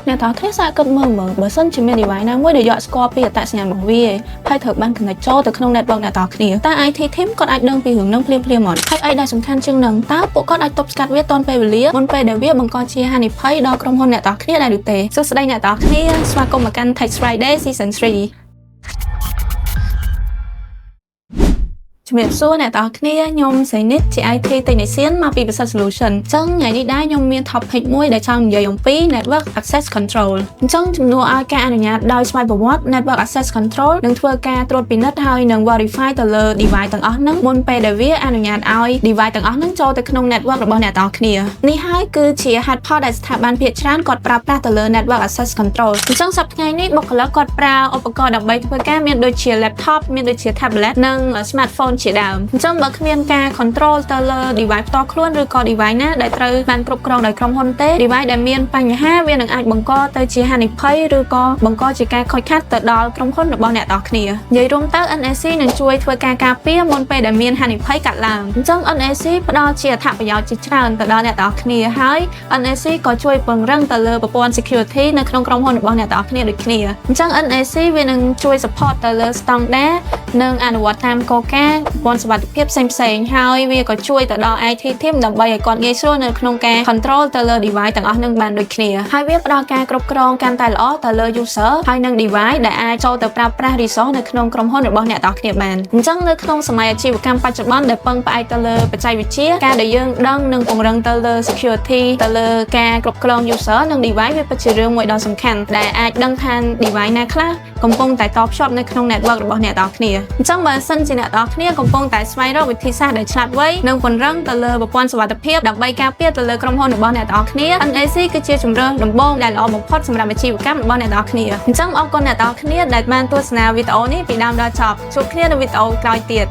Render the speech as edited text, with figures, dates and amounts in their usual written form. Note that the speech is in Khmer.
អ្នកទាំងគ្នាសាកគិតមើលបើសិនជាមាន device ណាមួយដែលយកស្គាល់ពីអត្តសញ្ញាណរបស់វាហើយត្រូវបាន connect ចូលទៅក្នុង network អ្នកទាំងគ្នាតើ IT team គាត់អាចដឹងពីរឿងនឹងភ្លាមៗមកហើយអីដែលសំខាន់ជាងនឹងតើពួកគាត់អាចទប់ស្កាត់វាទាន់ពេលវេលាមុនពេលដែលវាបង្កជាហានិភ័យដល់ក្រុមហ៊ុនអ្នកទាំងគ្នាដែរឬទេសួស្តីអ្នកទាំងគ្នាស្វាគមន៍មកកាន់ Tech Friday Season 3ជំរាបសួរអ្នកទាំងគ្នាខ្ញុំសេនិតជា IT Technician មកពី Business Solution អញ្ចឹងថ្ងៃនេះដែរខ្ញុំមាន topic មួយដែលចង់និយាយអំពី Network Access Control អញ្ចឹងជំនួសឲ្យការអនុញ្ញាតដោយស្វ័យប្រវត្តិ Network Access Control នឹងធ្វើការត្រួតពិនិត្យហើយនឹង verify ទៅលើ device ទាំងអស់ហ្នឹងមុនពេលដែលវាអនុញ្ញាតឲ្យ device ទាំងអស់ហ្នឹងចូលទៅក្នុង network របស់អ្នកទាំងគ្នានេះហើយគឺជាហេតុផលដែលស្ថាប័នភាគច្រើនគាត់ប្រើប្រាស់ទៅលើ Network Access Control អញ្ចឹងសប្តាហ៍ថ្ងៃនេះបុគ្គលិកគាត់ប្រើឧបករណ៍ដើម្បីធ្វើការមានដូចជា laptop មានដូចជា tablet និង smartphone ជាដើមអញ្ចឹងបើគ្មានការ control ទៅលើ device ផ្ទាល់ខ្លួនឬក៏ device ណាដែលត្រូវបានគ្រប់គ្រងដោយក្រុមហ៊ុនទេ device ដែលមានបញ្ហាវានឹងអាចបង្កទៅជាហានិភ័យឬក៏បង្កជាការខូចខាតទៅដល់ក្រុមហ៊ុនរបស់អ្នកទាំងគ្នានិយាយរួមទៅ NAC នឹងជួយធ្វើការការពារមុនពេលដែលមានហានិភ័យកើតឡើងអញ្ចឹង NAC ផ្ដល់ជាអត្ថប្រយោជន៍ជាច្រើនទៅដល់អ្នកទាំងគ្នាហើយ NAC ក៏ជួយពង្រឹងទៅលើប្រព័ន្ធ security នៅក្នុងក្រុមហ៊ុនរបស់អ្នកទាំងគ្នាដូចគ្នាអញ្ចឹង NAC វានឹងជួយ support ទៅលើ standard និងអនុវត្តតាមគោលការណ៍ប្រព័ន្ធសុវត្ថិភាពផ្សេងៗហើយវាក៏ជួយទៅដល់ IT team ដើម្បីឲ្យគាត់ងាយស្រួលនៅក្នុងការ control ទៅលើ device ទាំងអស់នឹងបានដូចគ្នាហើយវាផ្ដល់ការគ្រប់គ្រងកាន់តែល្អទៅលើ user ហើយនឹង device ដែលអាចចូលទៅប្រើប្រាស់ resource នៅក្នុងក្រុមហ៊ុនរបស់អ្នកទាំងគ្នាបានអញ្ចឹងនៅក្នុងសម័យអាជីវកម្មបច្ចុប្បន្នដែលពឹងផ្អែកទៅលើបច្ចេកវិទ្យាការដែលយើងដឹងនិងពង្រឹងទៅលើ security ទៅលើការគ្រប់គ្រង user និង device វាពិតជារឿងមួយដ៏សំខាន់ដែលអាចដឹងថា device ណាខ្លះកំពុងតែតភ្ជាប់នៅក្នុង network របស់អ្នកទាំងគ្នាអញ្ចឹងបើសិនជាអ្នកទាំងគ្នាកំពុងតែស្វែងរកវិធីសាស្ត្រដែលឆ្លាតវៃនិងពង្រឹងទៅលើប្រព័ន្ធសុវត្ថិភាពដើម្បីការពារទៅលើក្រុមហ៊ុនរបស់អ្នកទាំងគ្នា NAC គឺជាជម្រើសដំបូងដែលល្អបំផុតសម្រាប់អាជីវកម្មរបស់អ្នកទាំងគ្នាអញ្ចឹងអរគុណអ្នកទាំងគ្នាដែលបានទស្សនាវីដេអូនេះពីដើមដល់ចប់ជួបគ្នានៅវីដេអូក្រោយទៀត